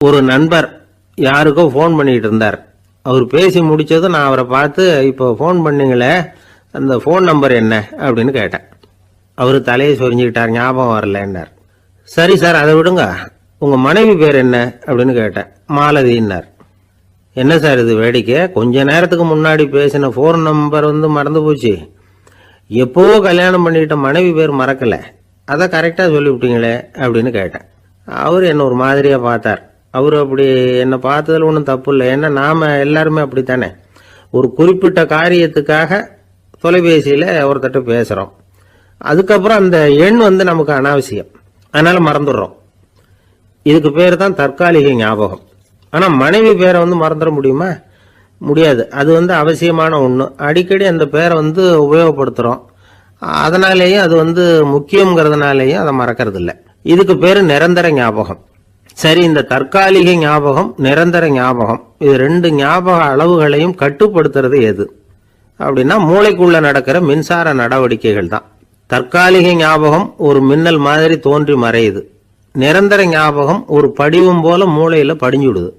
ஒரு நண்பர் யாருக்கோ ஃபோன் பண்ணிட்டு இருந்தார். அவர் பேசி முடிச்சதும் நான் அவரை பார்த்து, இப்போ ஃபோன் பண்ணீங்களே, அந்த ஃபோன் நம்பர் என்ன அப்படின்னு கேட்டேன். அவர் தலையை சொரிஞ்சுக்கிட்டார். ஞாபகம் வரலன்னார். சரி சார், அதை விடுங்க, உங்க மனைவி பேர் என்ன அப்படின்னு கேட்டேன். மாலதின்னார். என்ன சார் இது வேடிக்கை, கொஞ்ச நேரத்துக்கு முன்னாடி பேசின ஃபோன் நம்பர் மறந்து போச்சு. எப்போவோ கல்யாணம் பண்ணிட்ட மனைவி பேர் மறக்கல, அதை கரெக்டாக சொல்லிவிட்டீங்களே அப்படின்னு கேட்டேன். அவர் என்ன ஒரு மாதிரியா பார்த்தார். அவர் அப்படி என்னை பார்த்ததில் ஒன்றும் தப்பு இல்லை. ஏன்னா நாம எல்லாருமே அப்படித்தானே, ஒரு குறிப்பிட்ட காரியத்துக்காக தொலைபேசியில் ஒருத்தட்ட பேசுகிறோம். அதுக்கப்புறம் அந்த எண் நமக்கு அனாவசியம், அதனால மறந்துடுறோம். இதுக்கு பேர் தான் தற்காலிக ஞாபகம். ஆனால் மனைவி பேரை மறந்துட முடியுமா? முடியாது. அது அவசியமான ஒன்று. அடிக்கடி அந்த பேரை உபயோகப்படுத்துகிறோம். அதனாலேயும் அது முக்கியங்கிறதுனாலேயும் அதை மறக்கிறது இல்லை. இதுக்கு பேர் நிரந்தர ஞாபகம். சரி, இந்த தற்காலிக ஞாபகம், நிரந்தர ஞாபகம், இது ரெண்டு ஞாபக அளவுகளையும் கட்டுப்படுத்துறது எது அப்படின்னா மூளைக்குள்ள நடக்கிற மின்சார நடவடிக்கைகள் தான். தற்காலிக ஞாபகம் ஒரு மின்னல் மாதிரி தோன்றி மறையுது. நிரந்தர ஞாபகம் ஒரு படிவம் போல மூளையில படிஞ்சுடுது.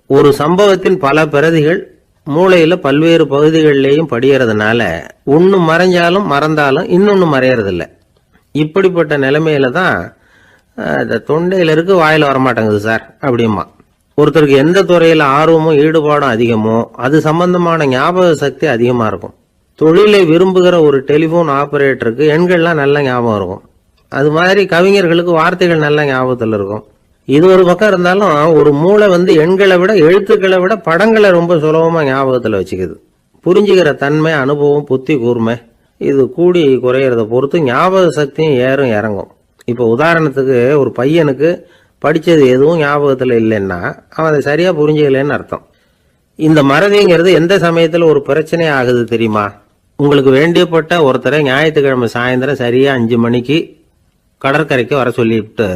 ஒரு சம்பவத்தின் பல பிரதிகள் மூளையில பல்வேறு பகுதிகளிலேயும் படியறதுனால ஒன்னு மறைஞ்சாலும் மறந்தாலும் இன்னொன்னு மறையறதில்லை. இப்படிப்பட்ட நிலைமையில தான் தொண்டையில இருக்கு, வாயில வரமாட்டேங்குது சார் அப்படிமா. ஒருத்தருக்கு எந்த துறையில ஆர்வமும் ஈடுபாடும் அதிகமோ அது சம்பந்தமான ஞாபக சக்தி அதிகமா இருக்கும். தொழிலை விரும்புகிற ஒரு டெலிபோன் ஆபரேட்டருக்கு எண்கள்லாம் நல்ல ஞாபகம் இருக்கும். அது மாதிரி கவிஞர்களுக்கு வார்த்தைகள் நல்ல ஞாபகத்தில் இருக்கும். இது ஒரு பக்கம் இருந்தாலும் ஒரு மூளை எண்களை விட எழுத்துக்களை விட படங்களை ரொம்ப சுலபமா ஞாபகத்தில் வச்சுக்குது. புரிஞ்சுக்கிற தன்மை, அனுபவம், புத்தி கூர்மை இது கூடி குறையறத பொறுத்து ஞாபக சக்தியும் ஏறும் இறங்கும். இப்போ உதாரணத்துக்கு ஒரு பையனுக்கு படித்தது எதுவும் ஞாபகத்தில் இல்லைன்னா அவன் அதை சரியா புரிஞ்சுக்கலன்னு அர்த்தம். இந்த மறதிங்கிறது எந்த சமயத்தில் ஒரு பிரச்சனை ஆகுது தெரியுமா? உங்களுக்கு வேண்டியப்பட்ட ஒருத்தரை ஞாயிற்றுக்கிழமை சாயந்தரம் சரியா 5 மணிக்கு கடற்கரைக்கு வர சொல்லிவிட்டு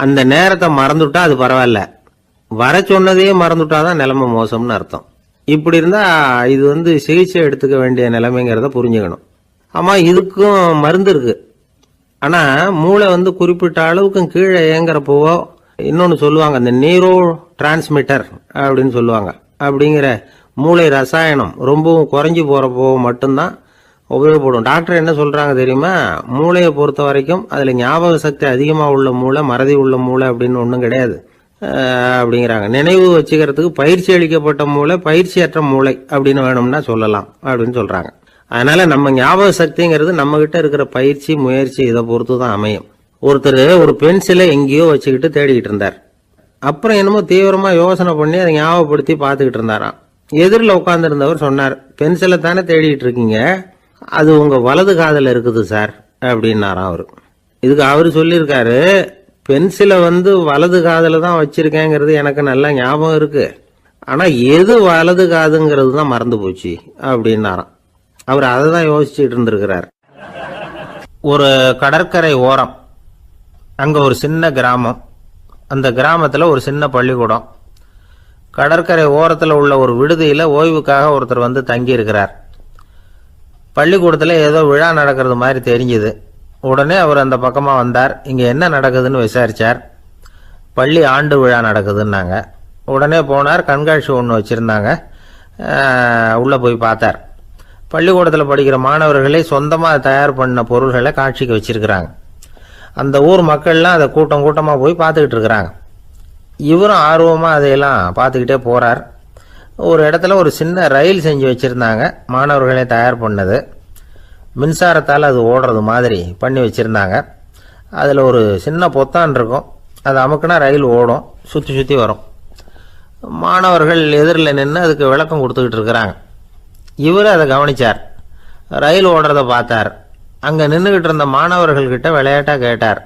அந்த நேரத்தை மறந்துட்டா அது பரவாயில்ல, வர சொன்னதையே மறந்துட்டாதான் நிலைமை மோசம்னு அர்த்தம். இப்படி இருந்தா இது சிகிச்சை எடுத்துக்க வேண்டிய நிலைமைங்கிறத புரிஞ்சுக்கணும். ஆமா, இதுக்கும் மருந்து இருக்கு. ஆனா மூளை குறிப்பிட்ட அளவுக்கும் கீழே இயங்குறப்போவோ இன்னொன்னு சொல்லுவாங்க, இந்த நியூரோ டிரான்ஸ்மிட்டர் அப்படின்னு சொல்லுவாங்க. அப்படிங்கிற மூளை ரசாயனம் ரொம்பவும் குறைஞ்சி போறப்போ மட்டும்தான் உபயோகப்படும். டாக்டர் என்ன சொல்றாங்க தெரியுமா? மூளையை பொறுத்த வரைக்கும் அதுல ஞாபக சக்தி அதிகமா உள்ள மூளை, மறதி உள்ள மூளை அப்படின்னு ஒன்றும் கிடையாது அப்படிங்கிறாங்க. நினைவு வச்சுக்கிறதுக்கு பயிற்சி அளிக்கப்பட்ட மூளை, பயிற்சியற்ற மூளை அப்படின்னு வேணும்னா சொல்லலாம் அப்படின்னு சொல்றாங்க. அதனால நம்ம ஞாபக சக்திங்கிறது நம்ம கிட்ட இருக்கிற பயிற்சி, முயற்சி இதை பொறுத்து தான் அமையும். ஒருத்தர் ஒரு பென்சிலை எங்கேயோ வச்சுக்கிட்டு தேடிக்கிட்டு இருந்தார். அப்புறம் என்னமோ தீவிரமா யோசனை பண்ணி அதை ஞாபகப்படுத்தி பார்த்துக்கிட்டு இருந்தாராம். எதிரில் உட்கார்ந்து இருந்தவர் சொன்னார், பென்சிலை தானே தேடிட்டு இருக்கீங்க, அது உங்க வலது காதில் இருக்குது சார் அப்படின்னாராம் அவரு. இதுக்கு அவரு சொல்லியிருக்காரு, பென்சிலை வலது காதில் தான் வச்சிருக்கேங்கிறது எனக்கு நல்லா ஞாபகம் இருக்கு, ஆனா எது வலது காதுங்கிறது தான் மறந்து போச்சு அப்படின்னாராம். அவர் அதை தான் யோசிச்சுட்டு இருந்திருக்கிறார். ஒரு கடற்கரை ஓரம், அங்க ஒரு சின்ன கிராமம். அந்த கிராமத்துல ஒரு சின்ன பள்ளிக்கூடம். கடற்கரை ஓரத்துல உள்ள ஒரு விடுதியில ஓய்வுக்காக ஒருத்தர் தங்கி இருக்கிறார். பள்ளிக்கூடத்துல ஏதோ விழா நடக்கிறது மாதிரி தெரிஞ்சுது. உடனே அவர் அந்த பக்கமா வந்தார். இங்க என்ன நடக்குதுன்னு விசாரிச்சார். பள்ளி ஆண்டு விழா நடக்குதுன்னாங்க. உடனே போனார். கண்காட்சி ஒன்று வச்சிருந்தாங்க. உள்ள போய் பார்த்தார். பள்ளிக்கூடத்தில் படிக்கிற மாணவர்களை சொந்தமாக தயார் பண்ண பொருள்களை காட்சிக்கு வச்சிருக்கிறாங்க. அந்த ஊர் மக்கள்லாம் அதை கூட்டம் கூட்டமாக போய் பார்த்துக்கிட்டு இருக்கிறாங்க. இவரும் ஆர்வமாக அதையெல்லாம் பார்த்துக்கிட்டே போறார். ஒரு இடத்துல ஒரு சின்ன ரயில் செஞ்சு வச்சிருந்தாங்க, மாணவர்களே தயார் பண்ணது. மின்சாரத்தால் அது ஓடுறது மாதிரி பண்ணி வச்சிருந்தாங்க. அதில் ஒரு சின்ன பொத்தான் இருக்கும், அது அமுக்குனா ரயில் ஓடும், சுற்றி சுற்றி வரும். மாணவர்கள் எதிரில் நின்று அதுக்கு விளக்கம் கொடுத்துக்கிட்டு இருக்கிறாங்க. இவர் அதை கவனிச்சார். ரயில் ஓடுறத பார்த்தார். அங்கே நின்றுகிட்டு இருந்த மாணவர்கள்கிட்ட விளையாட்டா கேட்டார்,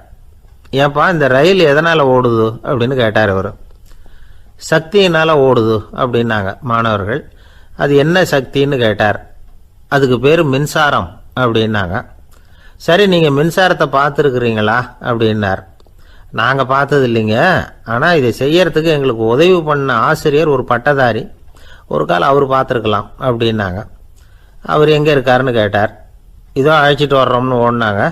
ஏப்பா இந்த ரயில் எதனால ஓடுது அப்படின்னு கேட்டார். இவர் சக்தியினால ஓடுது அப்படின்னாங்க மாணவர்கள். அது என்ன சக்தின்னு கேட்டார். அதுக்கு பேர் மின்சாரம் அப்படின்னாங்க. சரி, நீங்க மின்சாரத்தை பார்த்துருக்குறீங்களா அப்படின்னார். நாங்க பார்த்தது இல்லைங்க, ஆனா இதை செய்யறதுக்கு எங்களுக்கு உதவி பண்ண ஆசிரியர் ஒரு பட்டதாரி, ஒரு கால் அவர் பார்த்துருக்கலாம் அப்படின்னாங்க. அவர் எங்க இருக்காருன்னு கேட்டார். இதோ அழைச்சிட்டு வர்றோம்னு ஓடினாங்க.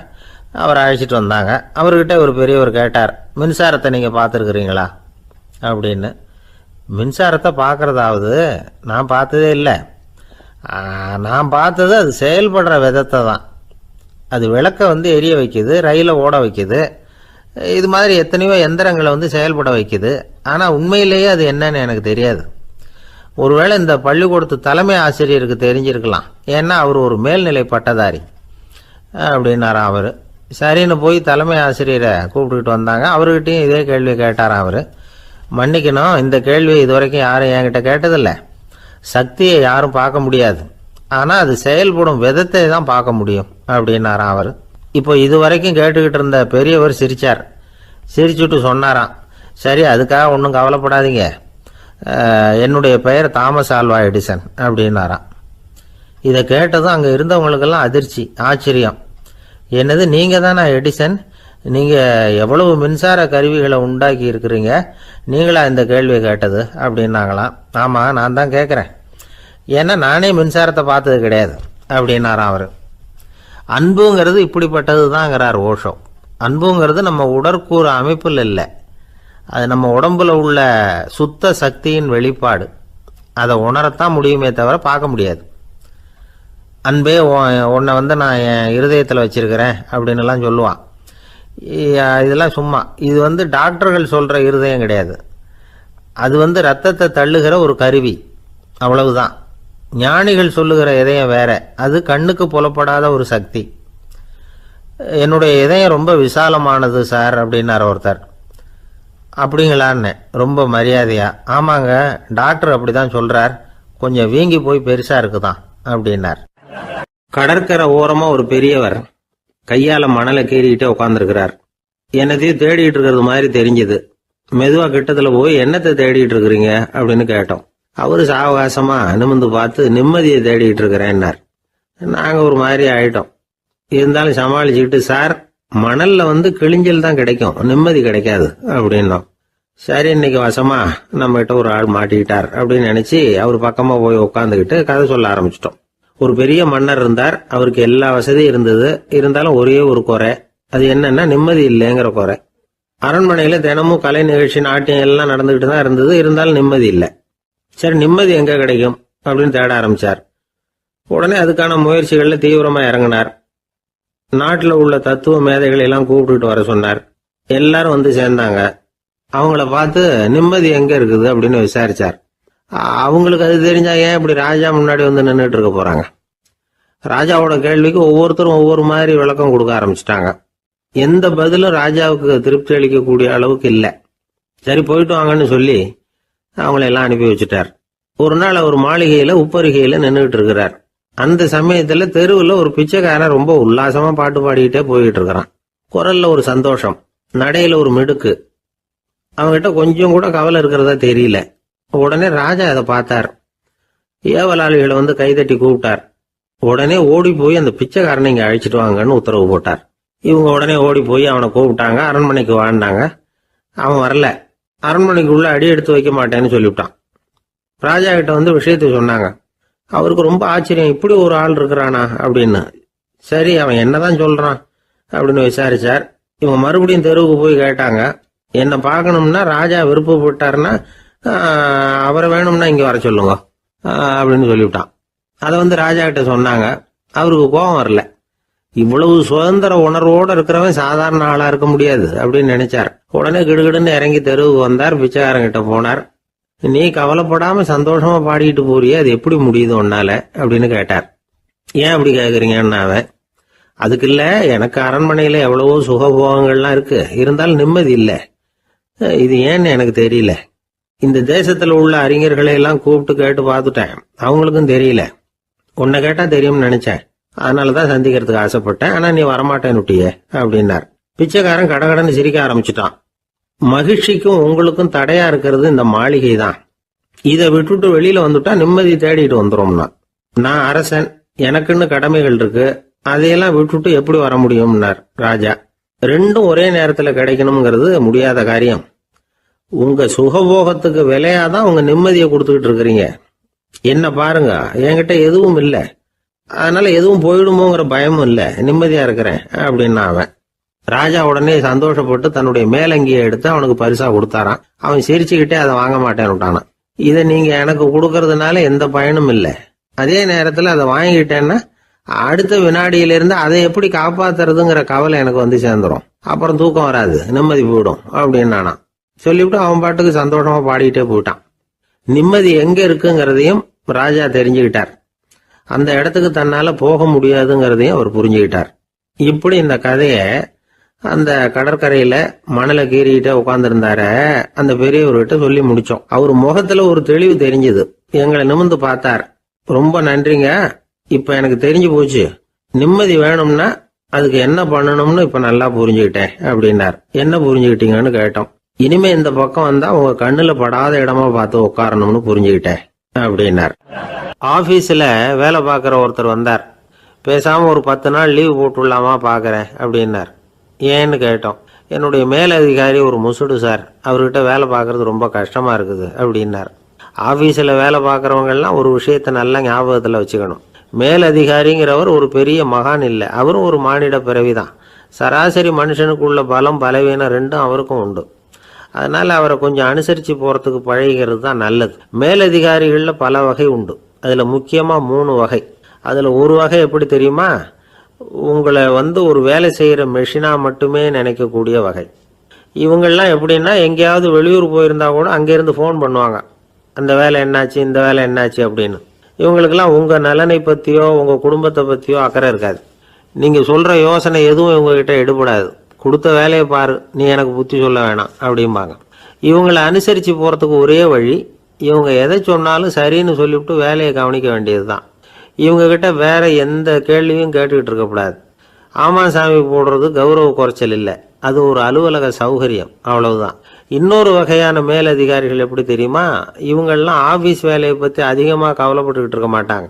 அவர் அழைச்சிட்டு வந்தாங்க. அவர்கிட்ட ஒரு பெரியவர் கேட்டார், மின்சாரத்தை நீங்க பார்த்துருக்குறீங்களா அப்படின்னு. மின்சாரத்தை பார்க்கறதாவது நான் பார்த்ததே இல்லை. நான் பார்த்தது அது செயல்படுற விதத்தை தான். அது விளக்கை எரிய வைக்குது, ரயிலை ஓட வைக்குது, இது மாதிரி எத்தனையோ எந்திரங்களை செயல்பட வைக்குது. ஆனால் உண்மையிலேயே அது என்னன்னு எனக்கு தெரியாது. ஒருவேளை இந்த பள்ளிக்கூடத்து தலைமை ஆசிரியருக்கு தெரிஞ்சிருக்கலாம், ஏன்னா அவர் ஒரு மேல்நிலை பட்டதாரி அப்படின்னாராம் அவர். சரின்னு போய் தலைமை ஆசிரியரை கூப்பிட்டுக்கிட்டு வந்தாங்க. அவர்கிட்டையும் இதே கேள்வி கேட்டாராம் அவர். மன்னிக்கணும், இந்த கேள்வி இதுவரைக்கும் யாரும் என்கிட்ட கேட்டதில்லை. சக்தியை யாரும் பார்க்க முடியாது, ஆனால் அது செயல்படும் விதத்தை தான் பார்க்க முடியும் அப்படின்னாராம் அவர். இப்போ இதுவரைக்கும் கேட்டுக்கிட்டு இருந்த பெரியவர் சிரிச்சார். சிரிச்சுட்டு சொன்னாராம், சரி அதுக்காக ஒன்றும் கவலைப்படாதீங்க, என்னுடைய பெயர் தாமஸ் ஆல்வா எடிசன் அப்படின்னாராம். இதை கேட்டதும் அங்கே இருந்தவங்களுக்கெல்லாம் அதிர்ச்சி, ஆச்சரியம். என்னது, நீங்கள் தானே எடிசன்? நீங்கள் எவ்வளவு மின்சார கருவிகளை உண்டாக்கி இருக்கிறீங்க, நீங்களா இந்த கேள்வியை கேட்டது அப்படின்னாங்களாம். ஆமாம், நான் தான் கேட்குறேன், ஏன்னா நானே மின்சாரத்தை பார்த்தது கிடையாது அப்படின்னாராம் அவர். அன்புங்கிறது இப்படிப்பட்டது தாங்கிறார் ஓஷோ. அன்புங்கிறது நம்ம உடற்கூறு அமைப்பில் இல்லை, அது நம்ம உடம்புல உள்ள சுத்த சக்தியின் வெளிப்பாடு. அதை உணரத்தான் முடியுமே தவிர பார்க்க முடியாது. அன்பே உன்னை நான் என் இருதயத்தில் வச்சிருக்கிறேன் அப்படின்னுலாம் சொல்லுவான். இதெல்லாம் சும்மா. இது டாக்டர்கள் சொல்கிற இருதயம் கிடையாது. அது ரத்தத்தை தள்ளுகிற ஒரு கருவி, அவ்வளவுதான். ஞானிகள் சொல்லுகிற இதயம் வேற, அது கண்ணுக்கு புலப்படாத ஒரு சக்தி. என்னுடைய இதயம் ரொம்ப விசாலமானது சார் அப்படின்னார் ஒருத்தர். அப்படிங்களான்னு ரொம்ப மரியாதையா, ஆமாங்க டாக்டர் அப்படிதான் சொல்றார், கொஞ்சம் வீங்கி போய் பெருசா இருக்குதான் அப்படின்னார். கடற்கரை ஓரமா ஒரு பெரியவர் கையால மணலை கீறிக்கிட்டே உட்காந்துருக்கிறார். என்னத்தையும் தேடிட்டு இருக்கிறது மாதிரி தெரிஞ்சது. மெதுவா கிட்டத்துல போய் என்னத்தை தேடிட்டு இருக்கிறீங்க அப்படின்னு கேட்டோம். அவரு சாவகாசமா நிமிந்து பார்த்து நிம்மதியை தேடிட்டு இருக்கிறேன்னார். நாங்க ஒரு மாதிரி ஆயிட்டோம். இருந்தாலும் சமாளிச்சுக்கிட்டு, சார் மணல்ல கிழிஞ்சல் தான் கிடைக்கும், நிம்மதி கிடைக்காது அப்படின்னோம். சரி, இன்னைக்கு வசமா நம்ம கிட்ட ஒரு ஆள் மாட்டிக்கிட்டார் அப்படின்னு நினைச்சு அவர் பக்கமா போய் உட்காந்துக்கிட்டு கதை சொல்ல ஆரம்பிச்சிட்டோம். ஒரு பெரிய மன்னர் இருந்தார். அவருக்கு எல்லா வசதியும் இருந்தது. இருந்தாலும் ஒரே ஒரு குறை, அது என்னன்னா நிம்மதி இல்லைங்கிற குறை. அரண்மனையில தினமும் கலை நிகழ்ச்சி, நாட்டியம் எல்லாம் நடந்துகிட்டு தான் இருந்தது. இருந்தாலும் நிம்மதி இல்லை. சரி, நிம்மதி எங்க கிடைக்கும் அப்படின்னு தேட ஆரம்பிச்சார். உடனே அதுக்கான முயற்சிகள்ல தீவிரமா இறங்கினார். நாட்டில் உள்ள தத்துவ மேதைகளை எல்லாம் கூப்பிட்டுட்டு வர சொன்னார். எல்லாரும் சேர்ந்தாங்க. அவங்கள பார்த்து நிம்மதி எங்க இருக்குது அப்படின்னு விசாரிச்சார். அவங்களுக்கு அது தெரிஞ்சா ஏன் இப்படி ராஜா முன்னாடி நின்றுட்டு இருக்க போறாங்க? ராஜாவோட கேள்விக்கு ஒவ்வொருத்தரும் ஒவ்வொரு மாதிரி விளக்கம் கொடுக்க ஆரம்பிச்சிட்டாங்க. எந்த பதிலும் ராஜாவுக்கு திருப்தி அளிக்கக்கூடிய அளவுக்கு இல்லை. சரி, போயிட்டு வாங்கன்னு சொல்லி அவங்கள எல்லாம் அனுப்பி வச்சுட்டார். ஒரு நாள் அவர் மாளிகையில உப்பருகையில நின்றுட்டு இருக்கிறார். அந்த சமயத்துல தெருவில் ஒரு பிச்சைக்காரன் ரொம்ப உல்லாசமா பாட்டு பாடிக்கிட்டே போயிட்டு இருக்கிறான். குரல்ல ஒரு சந்தோஷம், நடையில ஒரு மிடுக்கு. அவங்ககிட்ட கொஞ்சம் கூட கவலை இருக்கிறதா தெரியல. உடனே ராஜா அதை பார்த்தார். ஏவலாளிகளை கைதட்டி கூப்பிட்டார். உடனே ஓடி போய் அந்த பிச்சைக்காரனை இங்க அழைச்சிட்டு வாங்கன்னு உத்தரவு போட்டார். இவங்க உடனே ஓடி போய் அவனை கூப்பிட்டாங்க. அரண்மனைக்கு வாழ்ந்தாங்க. அவன் வரல. அரண்மனைக்கு உள்ள அடி எடுத்து வைக்க மாட்டேன்னு சொல்லிவிட்டான். ராஜா கிட்ட விஷயத்த சொன்னாங்க. அவருக்கு ரொம்ப ஆச்சரியம், இப்படி ஒரு ஆள் இருக்கிறானா அப்படின்னு. சரி, அவன் என்னதான் சொல்றான் அப்படின்னு விசாரிச்சார். இவங்க மறுபடியும் தெருவுக்கு போய் கேட்டாங்க. என்ன பார்க்கணும்னா ராஜா விருப்பப்பட்டாருன்னா அவரை வேணும்னா இங்க வர சொல்லுங்க அப்படின்னு சொல்லிவிட்டான். அதை ராஜா கிட்ட சொன்னாங்க. அவருக்கு கோபம் வரல. இவ்வளவு சுதந்திர உணர்வோடு இருக்கிறவன் சாதாரண ஆளா இருக்க முடியாது அப்படின்னு நினைச்சார். உடனே கிடுகிடுன்னு இறங்கி தெருவுக்கு வந்தார். பிச்சைக்காரங்கிட்ட போனார். நீ கவலைப்படாம சந்தோஷமா பாடிட்டு போறியே, அது எப்படி முடியுது உன்னால அப்படின்னு கேட்டார். ஏன் அப்படி கேக்குறீங்கன்னு அவன், அதுக்கு இல்ல, எனக்கு அரண்மனையில எவ்வளவோ சுகபோகங்கள்லாம் இருக்கு, இருந்தாலும் நிம்மதி இல்லை. இது ஏன்னு எனக்கு தெரியல. இந்த தேசத்துல உள்ள அறிஞர்களை எல்லாம் கூப்பிட்டு கேட்டு பார்த்துட்டேன், அவங்களுக்கும் தெரியல. உன்னை கேட்டா தெரியும்னு நினைச்சேன், அதனாலதான் சந்திக்கிறதுக்கு ஆசைப்பட்டேன், ஆனா நீ வரமாட்டேன்னுட்டியே அப்படின்னார். பிச்சைக்காரன் கடகடன்னு சிரிக்க ஆரம்பிச்சுட்டான். மகிழ்ச்சிக்கும் உங்களுக்கும் தடையா இருக்கிறது இந்த மாளிகை தான். இதை விட்டுட்டு வெளியில வந்துட்டா நிம்மதி தேடிட்டு வந்துடும்னா. நான் அரசன், எனக்குன்னு கடமைகள் இருக்கு, அதையெல்லாம் விட்டுட்டு எப்படி வர முடியும்னார் ராஜா. ரெண்டும் ஒரே நேரத்துல கிடைக்கணுங்கிறது முடியாத காரியம். உங்க சுகபோகத்துக்கு விலையாதான் உங்க நிம்மதியை கொடுத்துக்கிட்டு இருக்கிறீங்க. என்ன பாருங்க, என்கிட்ட எதுவும் இல்லை, அதனால எதுவும் போயிடுமோங்கிற பயமும் இல்லை, நிம்மதியா இருக்கிறேன் அப்படின்னா அவன். ராஜா உடனே சந்தோஷப்பட்டு தன்னுடைய மேலங்கியை எடுத்து அவனுக்கு பரிசா கொடுத்தாராம். அவன் சிரிச்சுக்கிட்டே அதை வாங்க மாட்டேன்னுட்டானான். இதை நீங்க எனக்கு கொடுக்கறதுனால எந்த பயனும் இல்லை. அதே நேரத்துல அதை வாங்கிட்டேன்னா அடுத்த வினாடியிலிருந்து அதை எப்படி காப்பாத்துறதுங்கிற கவலை எனக்கு வந்து சேர்ந்துரும். அப்புறம் தூக்கம் வராது, நிம்மதி போயிடும் அப்படின்னானா. சொல்லிவிட்டு அவன் பாட்டுக்கு சந்தோஷமா பாடிக்கிட்டே போயிட்டான். நிம்மதி எங்க இருக்குங்கிறதையும் ராஜா தெரிஞ்சுக்கிட்டார். அந்த இடத்துக்கு தன்னால போக முடியாதுங்கிறதையும் அவர் புரிஞ்சுக்கிட்டார். இப்படி இந்த கதைய அந்த கடற்கரையில மணலை கீறிக்கிட்டே உட்கார்ந்துருந்தார அந்த பெரியவர்கிட்ட சொல்லி முடிச்சோம். அவர் முகத்துல ஒரு தெளிவு தெரிஞ்சது. எங்களை நிமிர்ந்து பார்த்தார். ரொம்ப நன்றிங்க, இப்ப எனக்கு தெரிஞ்சு போச்சு. நிம்மதி வேணும்னா அதுக்கு என்ன பண்ணணும்னு இப்ப நல்லா புரிஞ்சுக்கிட்டேன் அப்படின்னார். என்ன புரிஞ்சுக்கிட்டீங்கன்னு கேட்டோம். இனிமே இந்த பக்கம் வந்தா உங்க கண்ணுல படாத இடமா பார்த்து உட்காரணும்னு புரிஞ்சுக்கிட்டேன் அப்படின்னார். ஆபீஸ்ல வேலை பார்க்குற ஒருத்தர் வந்தார். பேசாம ஒரு 10 நாள் லீவு போட்டுடலாமா பாக்குறேன் அப்படின்னார். ஏன்னு கேட்டோம். என்னுடைய மேலதிகாரி ஒரு முசுடு சார், அவர்கிட்ட வேலை பார்க்கறது ரொம்ப கஷ்டமா இருக்குது அப்படின்னார். ஆபீஸ்ல வேலை பார்க்கறவங்க எல்லாம் ஒரு விஷயத்த நல்லா ஞாபகத்துல வச்சுக்கணும். மேலதிகாரிங்கிறவர் ஒரு பெரிய மகான் இல்லை, அவரும் ஒரு மானிட பிறவிதான். சராசரி மனுஷனுக்குள்ள பலம் பலவீனம் ரெண்டும் அவருக்கும் உண்டு. அதனால அவரை கொஞ்சம் அனுசரித்து போகிறதுக்கு பழகிறது தான் நல்லது. மேலதிகாரிகளில் பல வகை உண்டு. அதில் முக்கியமாக 3 வகை. அதில் ஒரு வகை எப்படி தெரியுமா? உங்களை ஒரு வேலை செய்கிற மெஷினாக மட்டுமே நினைக்கக்கூடிய வகை. இவங்கெல்லாம் எப்படின்னா, எங்கேயாவது வெளியூர் போயிருந்தா கூட அங்கேருந்து ஃபோன் பண்ணுவாங்க, அந்த வேலை என்னாச்சு, இந்த வேலை என்னாச்சு அப்படின்னு. இவங்களுக்கெல்லாம் உங்கள் நலனை பற்றியோ உங்கள் குடும்பத்தை பற்றியோ அக்கறை இருக்காது. நீங்கள் சொல்கிற யோசனை எதுவும் இவங்ககிட்ட எடுபடாது. கொடுத்த வேலையை பாரு, நீ எனக்கு புத்தி சொல்ல வேணாம் அப்படிம்பாங்க. இவங்களை அனுசரித்து போகிறதுக்கு ஒரே வழி, இவங்க எதை சொன்னாலும் சரின்னு சொல்லிவிட்டு வேலையை கவனிக்க வேண்டியது தான். இவங்ககிட்ட வேற எந்த கேள்வியும் கேட்டுக்கிட்டு இருக்கக்கூடாது. ஆமா சாமி போடுறது கௌரவ குறைச்சல் இல்லை, அது ஒரு அலுவலக சௌகரியம், அவ்வளவுதான். இன்னொரு வகையான மேலதிகாரிகள் எப்படி தெரியுமா? இவங்கெல்லாம் ஆபீஸ் வேலையை பற்றி அதிகமாக கவலைப்பட்டுக்கிட்டு இருக்க மாட்டாங்க.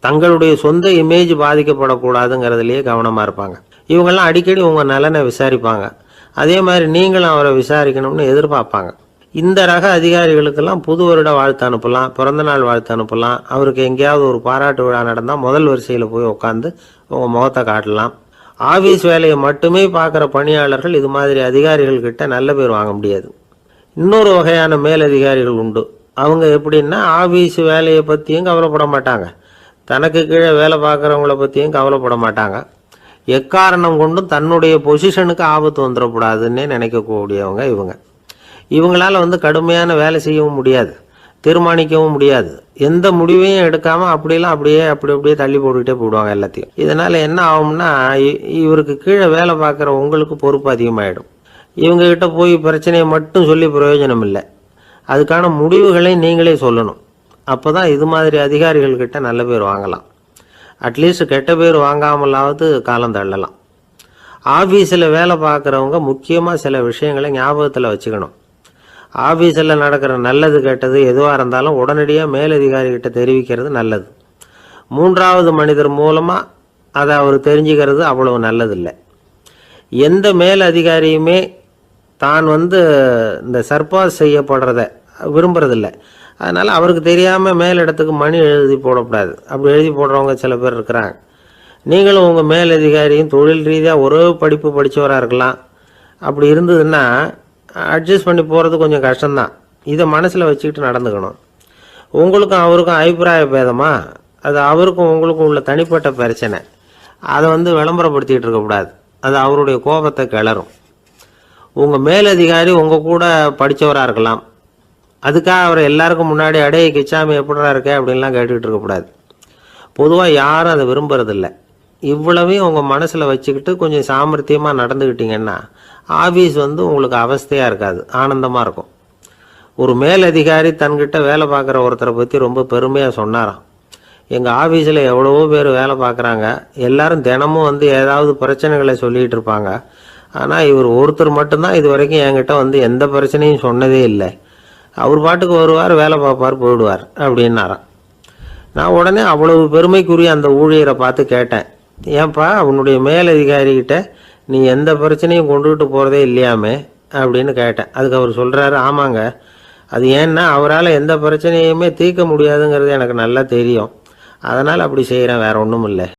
தங்களுடைய சொந்த இமேஜ் பாதிக்கப்படக்கூடாதுங்கிறதுலயே கவனமாக இருப்பாங்க. இவங்கெல்லாம் அடிக்கடி உங்கள் நலனை விசாரிப்பாங்க. அதே மாதிரி நீங்களும் அவரை விசாரிக்கணும்னு எதிர்பார்ப்பாங்க. இந்த ரக அதிகாரிகளுக்கெல்லாம் புது வருட வாழ்த்து அனுப்பலாம், பிறந்தநாள் வாழ்த்து அனுப்பலாம். அவருக்கு எங்கேயாவது ஒரு பாராட்டு விழா நடந்தால் முதல் வரிசையில் போய் உட்காந்து உங்கள் முகத்தை காட்டலாம். ஆபீஸ் வேலையை மட்டுமே பார்க்குற பணியாளர்கள் இது மாதிரி அதிகாரிகள் கிட்ட நல்ல பேர் வாங்க முடியாது. இன்னொரு வகையான மேலதிகாரிகள் உண்டு. அவங்க எப்படின்னா, ஆபீஸ் வேலையை பற்றியும் கவலைப்பட மாட்டாங்க, தனக்கு கீழே வேலை பார்க்குறவங்கள பற்றியும் கவலைப்பட மாட்டாங்க. எக்காரணம் கொண்டும் தன்னுடைய பொசிஷனுக்கு ஆபத்து வந்துடக்கூடாதுன்னே நினைக்கக்கூடியவங்க இவங்க. இவங்களால கடுமையான வேலை செய்யவும் முடியாது, தீர்மானிக்கவும் முடியாது. எந்த முடிவையும் எடுக்காம அப்படியே தள்ளி போட்டுக்கிட்டே போடுவாங்க எல்லாத்தையும். இதனால என்ன ஆகும்னா, இவருக்கு கீழே வேலை பார்க்குற உங்களுக்கு பொறுப்பு அதிகமாயிடும். இவங்க கிட்ட போய் பிரச்சனையை மட்டும் சொல்லி பிரயோஜனம் இல்லை, அதுக்கான முடிவுகளை நீங்களே சொல்லணும். அப்போதான் இது மாதிரி அதிகாரிகள் கிட்ட நல்ல பேர் வாங்கலாம். அட்லீஸ்ட் கெட்ட பேர் வாங்காமலாவது காலம் தள்ளலாம். ஆபீஸில் வேலை பார்க்குறவங்க முக்கியமாக சில விஷயங்களை ஞாபகத்தில் வச்சுக்கணும். ஆபீஸில் நடக்கிற நல்லது கெட்டது எதுவாக இருந்தாலும் உடனடியாக மேலதிகாரிகிட்ட தெரிவிக்கிறது நல்லது. 3வது மனிதர் மூலமாக அதை அவர் தெரிஞ்சுக்கிறது அவ்வளவு நல்லதில்லை. எந்த மேலதிகாரியுமே தான் இந்த சர்பாஸ் செய்யப்படுறத விரும்புறதில்லை. அதனால் அவருக்கு தெரியாமல் மேலிடத்துக்கு மணி எழுதி போடக்கூடாது. அப்படி எழுதி போடுறவங்க சில பேர் இருக்கிறாங்க. நீங்களும் உங்கள் மேலதிகாரியும் தொழில் ரீதியாக ஒரே படிப்பு படித்தவராக இருக்கலாம். அப்படி இருந்ததுன்னா அட்ஜஸ்ட் பண்ணி போகிறது கொஞ்சம் கஷ்டம்தான். இதை மனசில் வச்சுக்கிட்டு நடந்துக்கணும். உங்களுக்கும் அவருக்கும் அபிப்பிராய பேதமா, அது அவருக்கும் உங்களுக்கும் உள்ள தனிப்பட்ட பிரச்சனை. அதை விளம்பரப்படுத்திக்கிட்டு இருக்கக்கூடாது, அது அவருடைய கோபத்தை கிளறும். உங்கள் மேலதிகாரி உங்கள் கூட படித்தவராக இருக்கலாம், அதுக்காக அவரை எல்லாருக்கும் முன்னாடி அடைய கிச்சாமி எப்படிடா இருக்க அப்படின்லாம் கேட்டுக்கிட்டு இருக்கக்கூடாது. பொதுவாக யாரும் அதை விரும்புறதில்லை. இவ்வளவையும் உங்கள் மனசில் வச்சுக்கிட்டு கொஞ்சம் சாமர்த்தியமாக நடந்துக்கிட்டீங்கன்னா ஆபீஸ் உங்களுக்கு அவஸ்தையாக இருக்காது, ஆனந்தமாக இருக்கும். ஒரு மேலதிகாரி தன்கிட்ட வேலை பார்க்குற ஒருத்தரை பற்றி ரொம்ப பெருமையாக சொன்னாராம். எங்கள் ஆஃபீஸில் எவ்வளவோ பேர் வேலை பார்க்குறாங்க, எல்லாரும் தினமும் ஏதாவது பிரச்சனைகளை சொல்லிகிட்டு இருப்பாங்க. ஆனால் இவர் ஒருத்தர் மட்டும்தான் இது வரைக்கும் என்கிட்ட எந்த பிரச்சனையும் சொன்னதே இல்லை. அவர் பாட்டுக்கு வருவார், வேலை பார்ப்பார், போயிடுவார் அப்படின்னாராம். நான் உடனே அவ்வளவு பெருமைக்குரிய அந்த ஊழியரை பார்த்து கேட்டேன், ஏன்பா உன்னுடைய மேலதிகாரிகிட்ட நீ எந்த பிரச்சனையும் கொண்டுகிட்டு போகிறதே இல்லையாமே அப்படின்னு கேட்டேன். அதுக்கு அவர் சொல்கிறாரு, ஆமாங்க, அது ஏன்னா அவரால் எந்த பிரச்சனையுமே தீர்க்க முடியாதுங்கிறது எனக்கு நல்லா தெரியும், அதனால் அப்படி செய்கிறேன், வேற ஒன்றும் இல்லை.